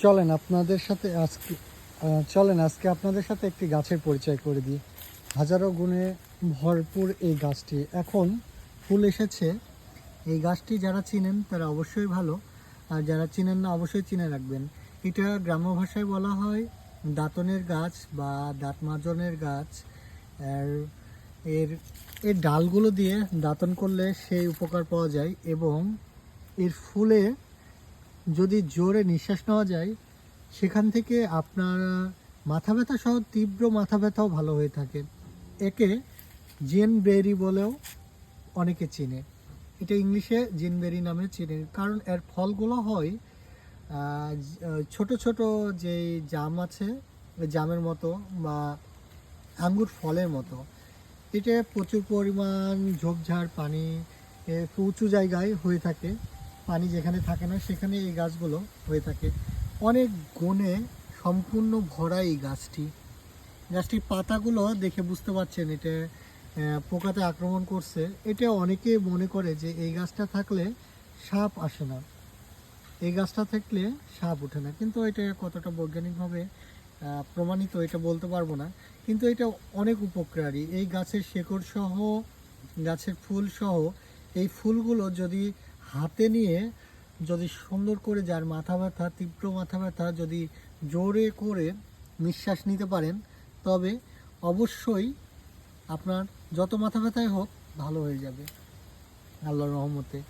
চলেন আজকে আপনাদের সাথে একটি গাছের পরিচয় করে দিই। হাজারো গুণে ভরপুর এই গাছটি এখন ফুল এসেছে। এই গাছটি যারা চিনেন তারা অবশ্যই ভালো, আর যারা চিনেন না অবশ্যই চিনে রাখবেন। এটা গ্রাম্য ভাষায় বলা হয় দাঁতনের গাছ বা দাঁত মাজনের গাছ। আর এর এর ডালগুলো দিয়ে দাঁতন করলে সেই উপকার পাওয়া যায়, এবং এর ফুলে যদি জোরে নিঃশ্বাস নেওয়া যায় সেখান থেকে আপনার মাথা ব্যথা সহ তীব্র মাথা ব্যথাও ভালো হয়ে থাকে। একে জেনবেরি বলেও অনেকে চিনে। এটা ইংলিশে জেনবেরি নামে চিনে, কারণ এর ফলগুলো হয় ছোট ছোট যে জাম আছে জামের মতো বা আঙ্গুর ফলের মতো। এটা প্রচুর পরিমাণ ঝোপঝাড় পানি একটু উঁচু জায়গায় হয়ে থাকে। পানি যেখানে থাকে না সেখানে এই গাছগুলো হয়ে থাকে। অনেক গুণে সম্পূর্ণ ভরা এই গাছটির পাতাগুলো দেখে বুঝতে পারছেন এটা পোকাতে আক্রমণ করছে। এটা অনেকে মনে করে যে এই গাছটা থাকলে সাপ আসে না, এই গাছটা থাকলে সাপ ওঠে না, কিন্তু এটা কতটা বৈজ্ঞানিকভাবে প্রমাণিত এটা বলতে পারবো না। কিন্তু এটা অনেক উপকারী। এই গাছের শেকড় সহ গাছের ফুল সহ এই ফুলগুলো যদি হাতে নিয়ে যদি সুন্দর করে, যার মাথা ব্যথা তীব্র মাথা ব্যথা, যদি জোরে করে নিঃশ্বাস নিতে পারেন তবে অবশ্যই আপনার যত মাথা ব্যথাই হোক ভালো হয়ে যাবে আল্লাহর রহমতে।